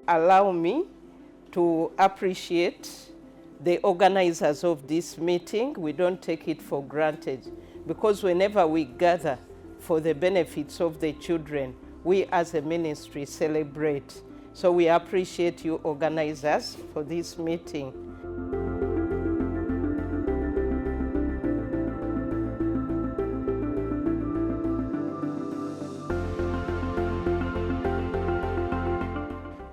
allow me to appreciate the organizers of this meeting. We don't take it for granted, because whenever we gather for the benefits of the children, we as a ministry celebrate. So we appreciate you organizers for this meeting.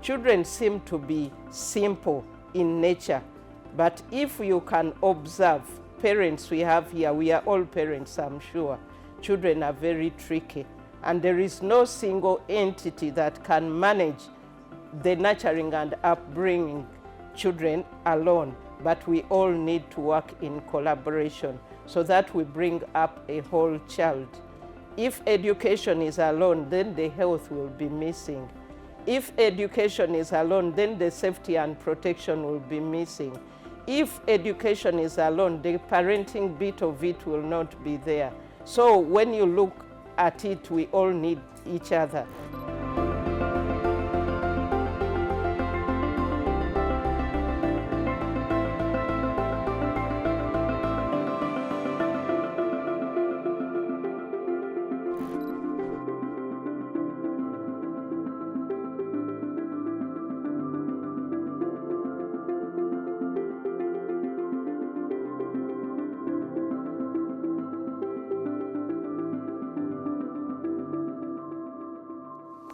Children seem to be simple in nature, but if you can observe, parents we have here, we are all parents, I'm sure, children are very tricky, and there is no single entity that can manage the nurturing and upbringing children alone, but we all need to work in collaboration so that we bring up a whole child. If education is alone, then the health will be missing. If education is alone, then the safety and protection will be missing. If education is alone, the parenting bit of it will not be there. So when you look at it, we all need each other.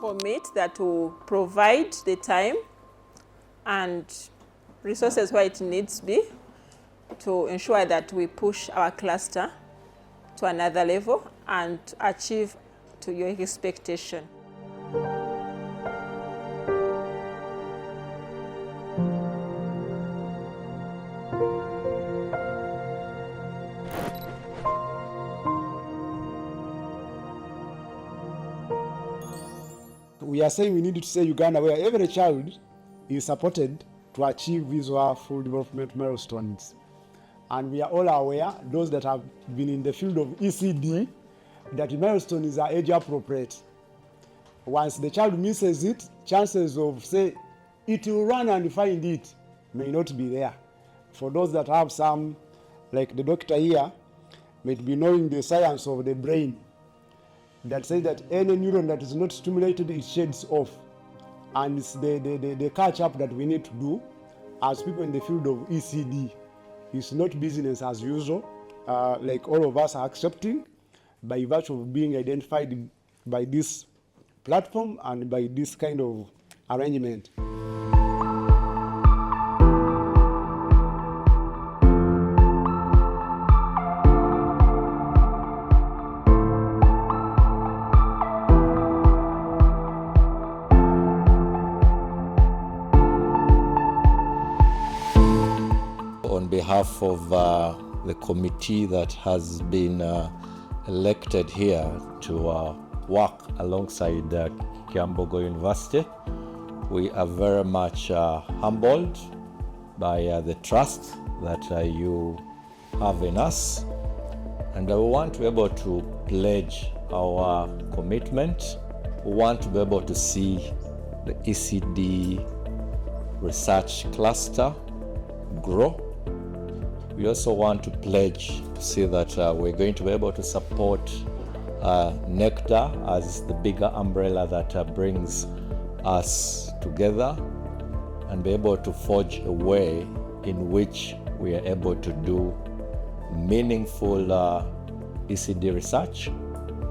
Commit that will provide the time and resources where it needs to be to ensure that we push our cluster to another level and achieve to your expectation. We are saying we need to say Uganda where every child is supported to achieve these full development milestones. And we are all aware, those that have been in the field of ECD, that milestones are age appropriate. Once the child misses it, chances of, say, it will run and find it may not be there. For those that have some, like the doctor here, may be knowing the science of the brain, that says that any neuron that is not stimulated, it shades off. And it's the catch-up that we need to do as people in the field of ECD. It's not business as usual, like all of us are accepting, by virtue of being identified by this platform and by this kind of arrangement. On behalf of the committee that has been elected here to work alongside Kiambogo University, we are very much humbled by the trust that you have in us, and we want to be able to pledge our commitment. We want to be able to see the ECD research cluster grow. We also want to pledge to see that we're going to be able to support NECDA as the bigger umbrella that brings us together, and be able to forge a way in which we are able to do meaningful ECD research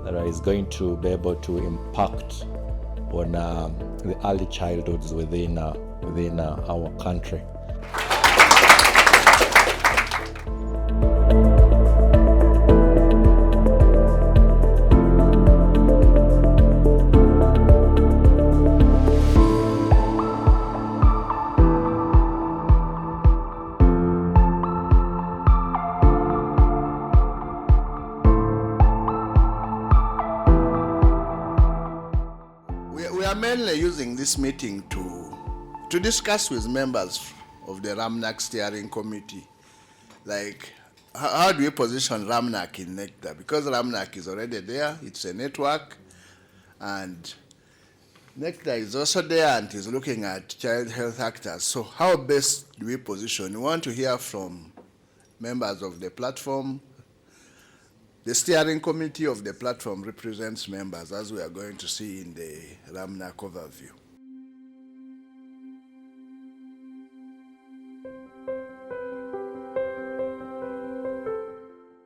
that is going to be able to impact on the early childhoods within our country. We are mainly using this meeting to discuss with members of the RAMNAC steering committee, like how do we position RAMNAC in NECDA? Because RAMNAC is already there, it's a network, and NECDA is also there and is looking at child health actors. So how best do we position? We want to hear from members of the platform. The steering committee of the platform represents members, as we are going to see in the RAMNAC overview.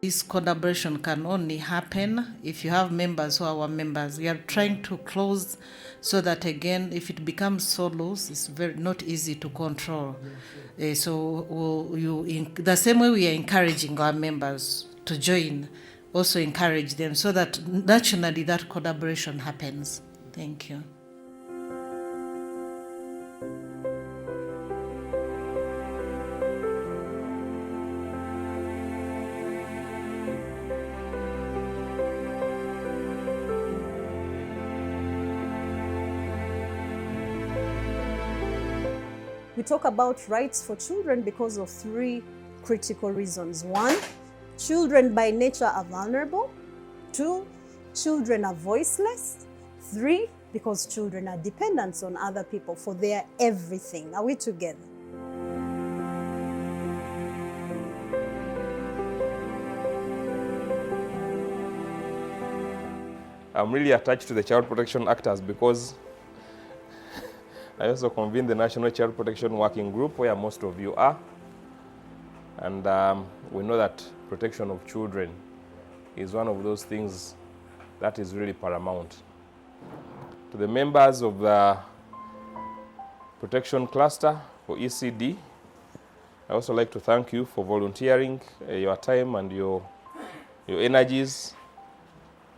This collaboration can only happen if you have members who are our members. We are trying to close so that, again, if it becomes so loose, it's not easy to control. The same way we are encouraging our members to join, also encourage them so that naturally that collaboration happens. Thank you. We talk about rights for children because of 3 critical reasons. 1, children by nature are vulnerable. 2, children are voiceless. 3, because children are dependent on other people for their everything. Are we together? I'm really attached to the child protection actors because I also convene the National Child Protection Working Group, where most of you are. And we know that protection of children is one of those things that is really paramount. To the members of the Protection Cluster for ECD, I also like to thank you for volunteering your time and your energies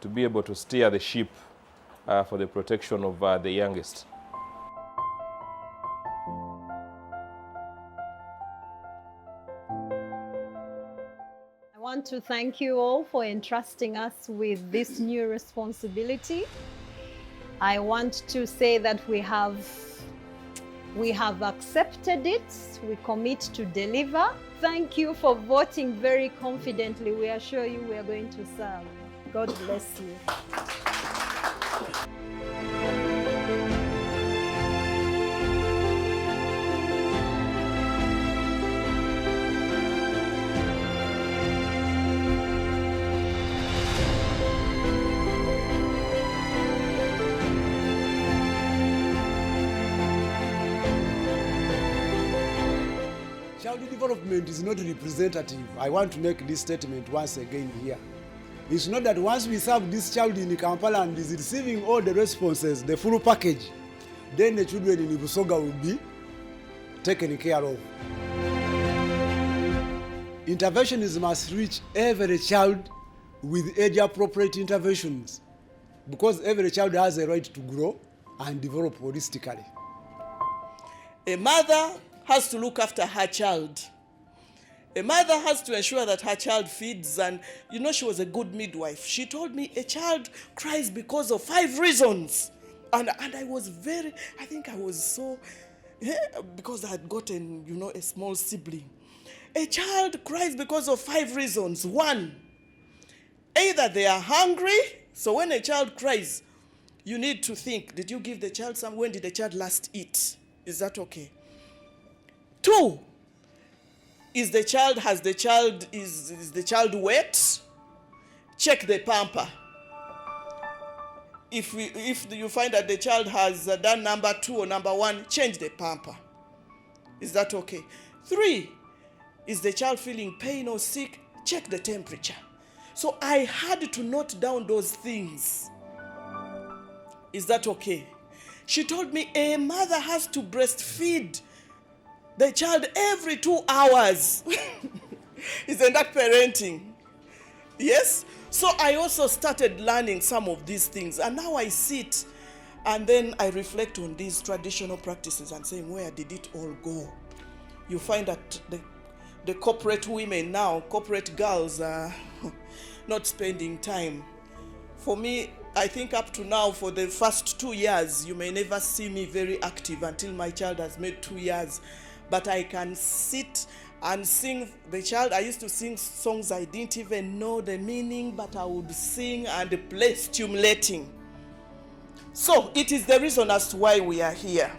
to be able to steer the ship for the protection of the youngest. I want to thank you all for entrusting us with this new responsibility. I want to say that we have accepted it. We commit to deliver. Thank you for voting very confidently. We assure you we are going to serve. God bless you. Child development is not representative. I want to make this statement once again here. It's not that once we serve this child in Kampala and is receiving all the responses, the full package, then the children in Busoga will be taken care of. Interventions must reach every child with age-appropriate interventions, because every child has a right to grow and develop holistically. A mother has to look after her child. A mother has to ensure that her child feeds, and she was a good midwife. She told me a child cries because of 5 reasons. And I was because I had gotten, a small sibling. A child cries because of 5 reasons. 1, either they are hungry. So when a child cries, you need to think, did you give the child some? When did the child last eat? Is that okay? 2, is the child wet? Check the pamper. If you find that the child has done number 2 or number 1, change the pamper. Is that okay? 3, is the child feeling pain or sick? Check the temperature. So I had to note down those things. Is that okay? She told me a mother has to breastfeed the child every 2 hours. Isn't that parenting? Yes? So I also started learning some of these things. And now I sit and then I reflect on these traditional practices and saying, where did it all go? You find that the corporate women now, corporate girls are not spending time. For me, I think up to now, for the first 2 years, you may never see me very active until my child has made 2 years. But I can sit and sing the child. I used to sing songs I didn't even know the meaning, but I would sing and play stimulating. So it is the reason as to why we are here.